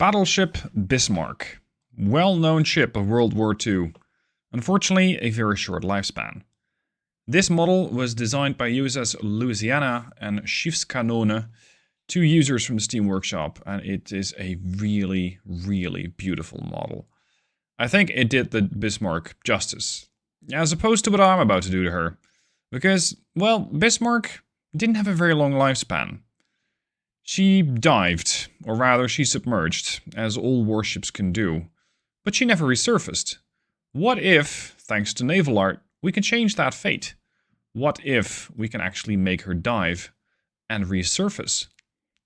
Battleship Bismarck. Well-known ship of World War II. Unfortunately, a very short lifespan. This model was designed by USS Louisiana and Schiffskanone, two users from the Steam Workshop, and it is a really, really beautiful model. I think it did the Bismarck justice, as opposed to what I'm about to do to her. Because, well, Bismarck didn't have a very long lifespan. She dived, or rather she submerged, as all warships can do. But she never resurfaced. What if, thanks to NavalArt, we can change that fate? What if we can actually make her dive and resurface?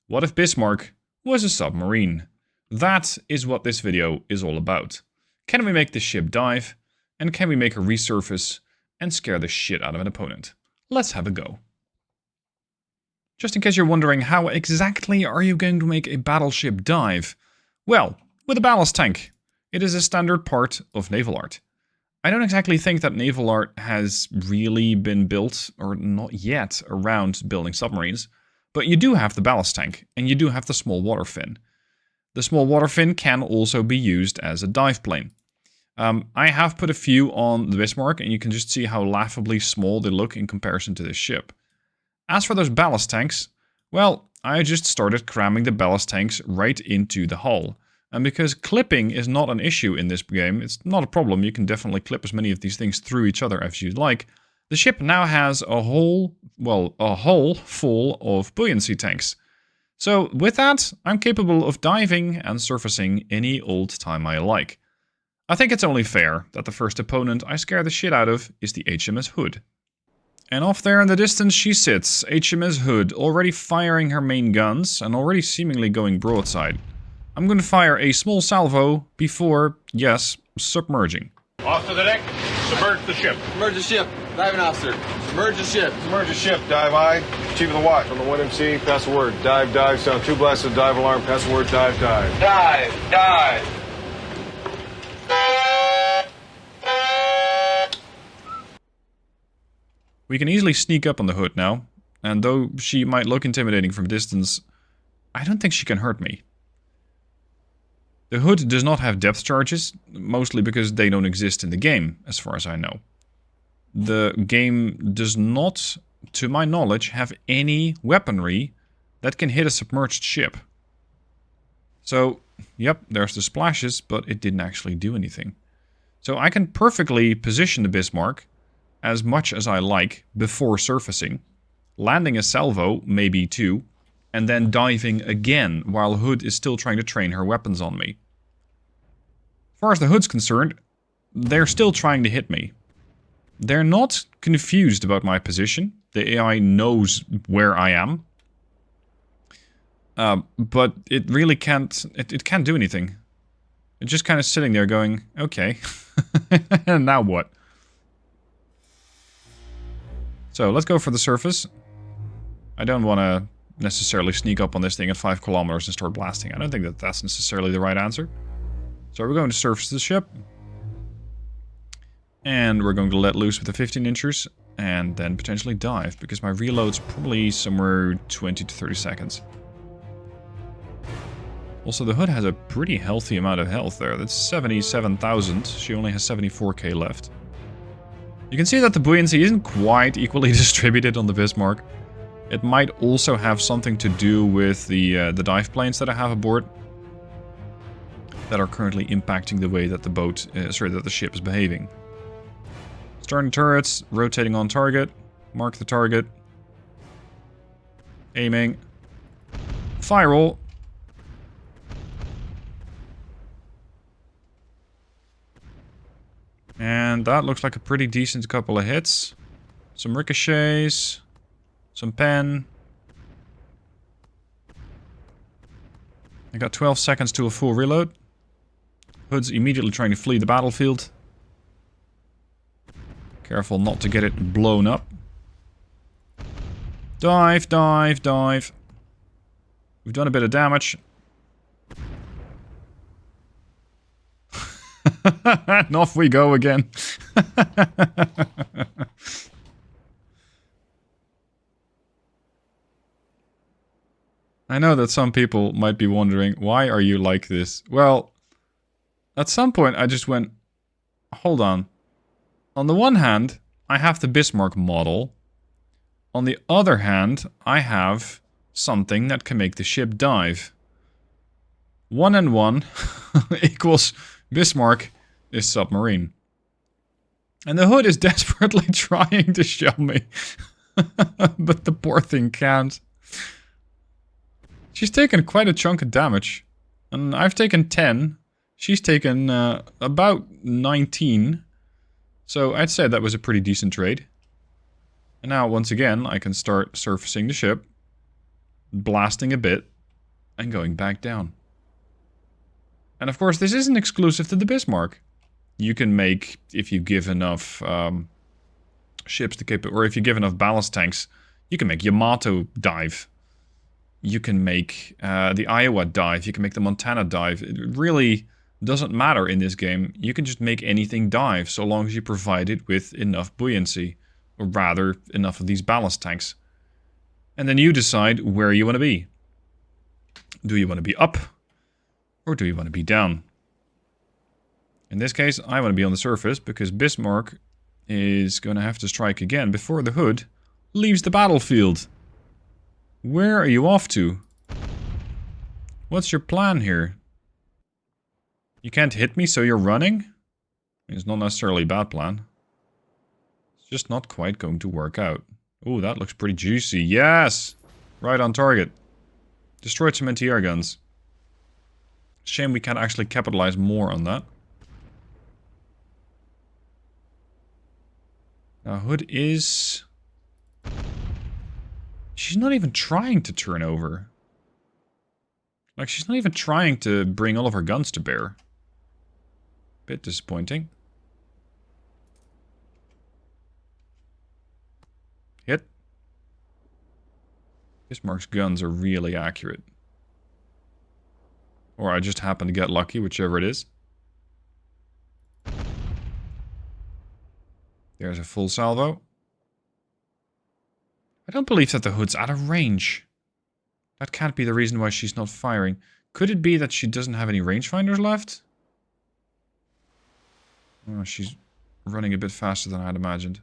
What if Bismarck was a submarine? That is what this video is all about. Can we make this ship dive? And can we make her resurface and scare the shit out of an opponent? Let's have a go. Just in case you're wondering, how exactly are you going to make a battleship dive? Well, with a ballast tank. It is a standard part of NavalArt. I don't exactly think that NavalArt has really been built, or not yet, around building submarines. But you do have the ballast tank, and you do have the small water fin. The small water fin can also be used as a dive plane. I have put a few on the Bismarck, and you can just see how laughably small they look in comparison to this ship. As for those ballast tanks, well, I just started cramming the ballast tanks right into the hull. And because clipping is not an issue in this game, it's not a problem, you can definitely clip as many of these things through each other as you'd like, the ship now has a hull full of buoyancy tanks. So with that, I'm capable of diving and surfacing any old time I like. I think it's only fair that the first opponent I scare the shit out of is the HMS Hood. And off there in the distance she sits, HMS Hood, already firing her main guns and already seemingly going broadside. I'm going to fire a small salvo before, yes, submerging. Off to the deck, submerge the ship. Submerge the ship, diving officer. Submerge the ship. Submerge the ship, dive aye. Chief of the watch on the 1MC, pass the word. Dive, dive, sound 2 blasts of dive alarm, pass the word, dive, dive. Dive, dive. We can easily sneak up on the Hood now, and though she might look intimidating from a distance, I don't think she can hurt me. The Hood does not have depth charges, mostly because they don't exist in the game, as far as I know. The game does not, to my knowledge, have any weaponry that can hit a submerged ship. So, yep, there's the splashes, but it didn't actually do anything. So I can perfectly position the Bismarck as much as I like before surfacing, landing a salvo, maybe 2, and then diving again while Hood is still trying to train her weapons on me. As far as the Hood's concerned, they're still trying to hit me. They're not confused about my position. The AI knows where I am. But it really can't, it can't do anything. It's just kind of sitting there going, okay, and now what? So let's go for the surface. I don't want to necessarily sneak up on this thing at 5 kilometers and start blasting. I don't think that that's necessarily the right answer. So we're going to surface the ship. And we're going to let loose with the 15-inchers. And then potentially dive, because my reload's probably somewhere 20 to 30 seconds. Also, the Hood has a pretty healthy amount of health there. That's 77,000. She only has 74k left. You can see that the buoyancy isn't quite equally distributed on the Bismarck. It might also have something to do with the dive planes that I have aboard that are currently impacting the way that the ship is behaving. Starting turrets, rotating on target, mark the target, aiming, fire roll. And that looks like a pretty decent couple of hits. Some ricochets. Some pen. I got 12 seconds to a full reload. Hood's immediately trying to flee the battlefield. Careful not to get it blown up. Dive, dive, dive. We've done a bit of damage. And off we go again. I know that some people might be wondering, why are you like this? Well, at some point I just went, hold on. On the one hand, I have the Bismarck model. On the other hand, I have something that can make the ship dive. 1 and 1 equals Bismarck is submarine. And the Hood is desperately trying to show me. But the poor thing can't. She's taken quite a chunk of damage. And I've taken 10. She's taken about 19. So I'd say that was a pretty decent trade. And now, once again, I can start surfacing the ship, blasting a bit, and going back down. And of course, this isn't exclusive to the Bismarck. You can make, if you give enough ships to keep it, or if you give enough ballast tanks, you can make Yamato dive. You can make the Iowa dive. You can make the Montana dive. It really doesn't matter in this game. You can just make anything dive, so long as you provide it with enough buoyancy. Or rather, enough of these ballast tanks. And then you decide where you want to be. Do you want to be up? Or do you want to be down? In this case, I want to be on the surface, because Bismarck is going to have to strike again before the Hood leaves the battlefield. Where are you off to? What's your plan here? You can't hit me, so you're running? It's not necessarily a bad plan. It's just not quite going to work out. Oh, that looks pretty juicy. Yes! Right on target. Destroyed some anti-air guns. Shame we can't actually capitalize more on that. Now, Hood is... She's not even trying to turn over. Like, she's not even trying to bring all of her guns to bear. Bit disappointing. Hit. Bismarck's guns are really accurate. Or I just happen to get lucky, whichever it is. There's a full salvo. I don't believe that the Hood's out of range. That can't be the reason why she's not firing. Could it be that she doesn't have any rangefinders left? Oh, she's running a bit faster than I had imagined.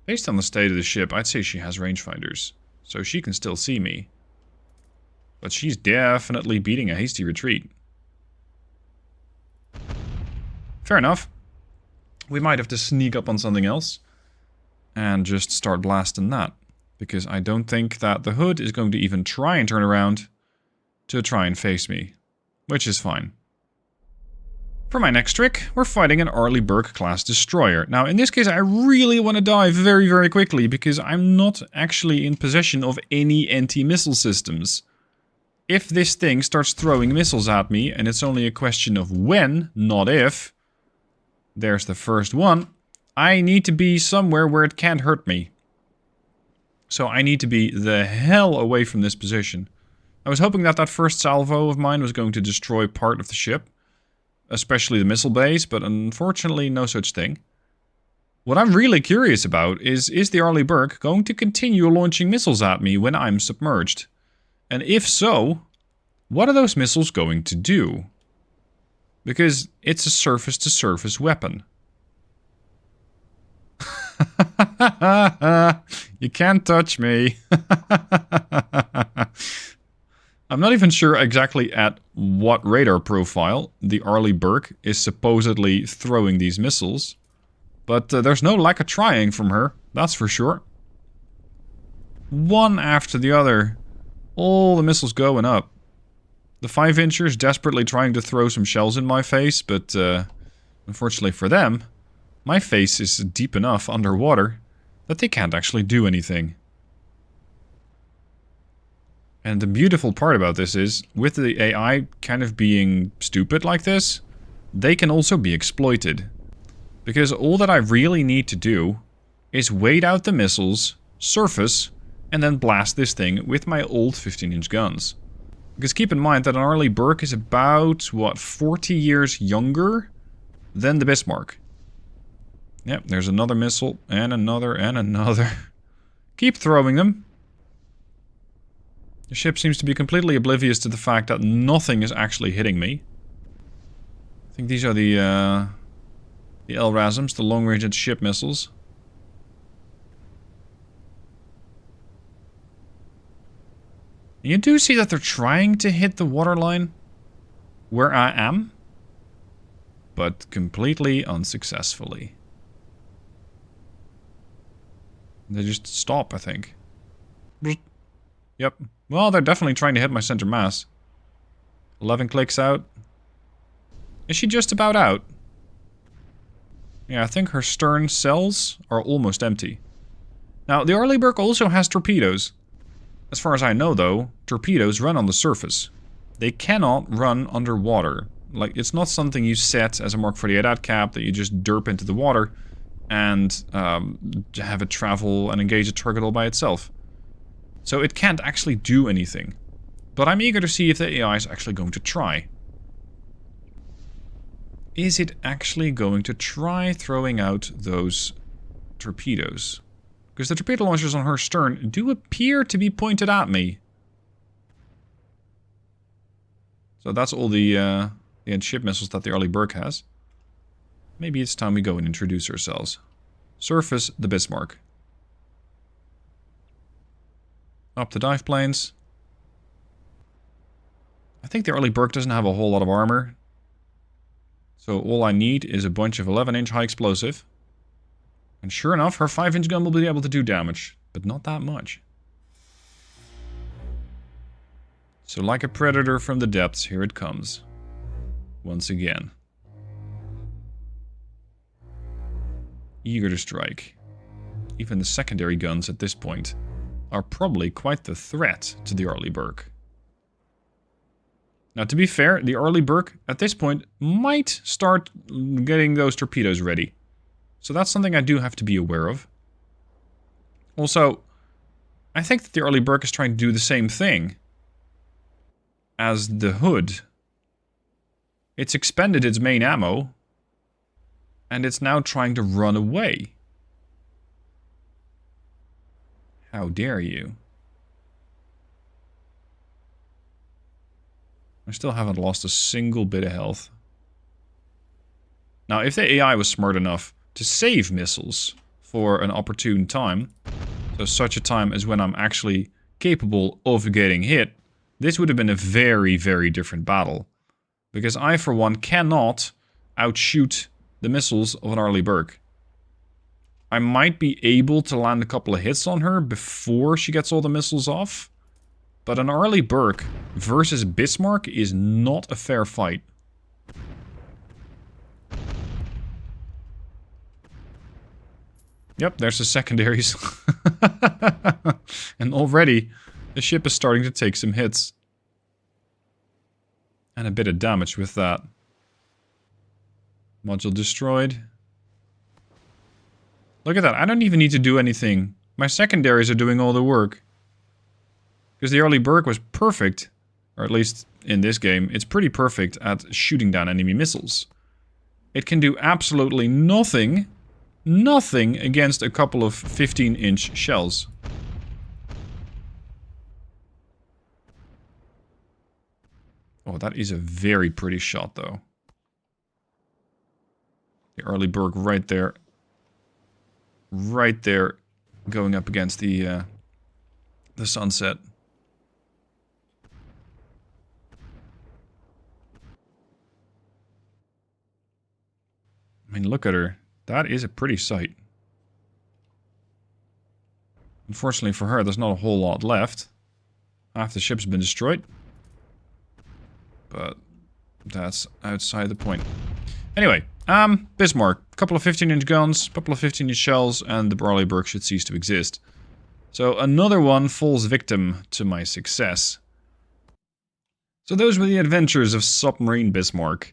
Based on the state of the ship, I'd say she has rangefinders. So she can still see me. But she's definitely beating a hasty retreat. Fair enough. We might have to sneak up on something else. And just start blasting that. Because I don't think that the Hood is going to even try and turn around to try and face me. Which is fine. For my next trick, we're fighting an Arleigh Burke class destroyer. Now, in this case, I really want to dive very, very quickly, because I'm not actually in possession of any anti-missile systems. If this thing starts throwing missiles at me, and it's only a question of when, not if, there's the first one, I need to be somewhere where it can't hurt me. So I need to be the hell away from this position. I was hoping that that first salvo of mine was going to destroy part of the ship. Especially the missile base, but unfortunately no such thing. What I'm really curious about is the Arleigh Burke going to continue launching missiles at me when I'm submerged? And if so, what are those missiles going to do? Because it's a surface-to-surface weapon. You can't touch me. I'm not even sure exactly at what radar profile the Arleigh Burke is supposedly throwing these missiles. But there's no lack of trying from her, that's for sure. One after the other. All the missiles going up. The 5-inchers desperately trying to throw some shells in my face, but unfortunately for them, my face is deep enough underwater that they can't actually do anything. And the beautiful part about this is, with the AI kind of being stupid like this, they can also be exploited. Because all that I really need to do is wait out the missiles, surface, and then blast this thing with my old 15-inch guns. Because keep in mind that an Arleigh Burke is about, what, 40 years younger than the Bismarck. Yep, there's another missile, and another, and another. Keep throwing them. The ship seems to be completely oblivious to the fact that nothing is actually hitting me. I think these are the LRASMs, the long-range anti-ship missiles. You do see that they're trying to hit the waterline where I am, but completely unsuccessfully. They just stop, I think. Yep. Well, they're definitely trying to hit my center mass. 11 clicks out. Is she just about out? Yeah, I think her stern cells are almost empty. Now, the Arleigh Burke also has torpedoes. As far as I know, though, torpedoes run on the surface. They cannot run underwater. Like, it's not something you set as a Mark 48 ad cap that you just derp into the water and have it travel and engage a target all by itself. So it can't actually do anything. But I'm eager to see if the AI is actually going to try. Is it actually going to try throwing out those torpedoes? Because the torpedo launchers on her stern do appear to be pointed at me. So that's all the anti-ship missiles that the Arleigh Burke has. Maybe it's time we go and introduce ourselves. Surface the Bismarck. Up to dive planes. I think the Arleigh Burke doesn't have a whole lot of armor. So all I need is a bunch of 11-inch high explosive. And sure enough, her 5-inch gun will be able to do damage. But not that much. So like a predator from the depths, here it comes. Once again. Eager to strike. Even the secondary guns at this point are probably quite the threat to the Arleigh Burke. Now, to be fair, the Arleigh Burke at this point might start getting those torpedoes ready. So that's something I do have to be aware of. Also, I think that the Arleigh Burke is trying to do the same thing as the Hood. It's expended its main ammo, and it's now trying to run away. How dare you? I still haven't lost a single bit of health. Now, if the AI was smart enough to save missiles for an opportune time, so such a time as when I'm actually capable of getting hit, this would have been a very, very different battle. Because I, for one, cannot outshoot the missiles of an Arleigh Burke. I might be able to land a couple of hits on her before she gets all the missiles off. But an Arleigh Burke versus Bismarck is not a fair fight. Yep, there's the secondaries. And already, the ship is starting to take some hits. And a bit of damage with that. Module destroyed. Look at that, I don't even need to do anything. My secondaries are doing all the work. Because the Arleigh Burke was perfect, or at least in this game, it's pretty perfect at shooting down enemy missiles. It can do absolutely nothing against a couple of 15-inch shells. Oh, that is a very pretty shot, though. The Arleigh Burke right there. Right there, going up against the sunset. I mean, look at her. That is a pretty sight. Unfortunately for her, there's not a whole lot left. Half the ship's been destroyed. But that's outside the point. Anyway, Bismarck. A couple of 15-inch guns, a couple of 15-inch shells, and the Arleigh Burke should cease to exist. So another one falls victim to my success. So those were the adventures of Submarine Bismarck.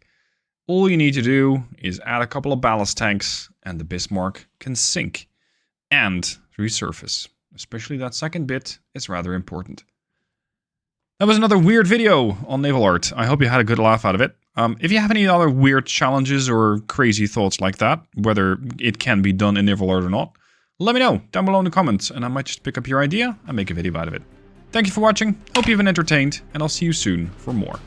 All you need to do is add a couple of ballast tanks, and the Bismarck can sink and resurface. Especially that second bit is rather important. That was another weird video on NavalArt. I hope you had a good laugh out of it. If you have any other weird challenges or crazy thoughts like that, whether it can be done in NavalArt or not, let me know down below in the comments, and I might just pick up your idea and make a video out of it. Thank you for watching, hope you've been entertained, and I'll see you soon for more.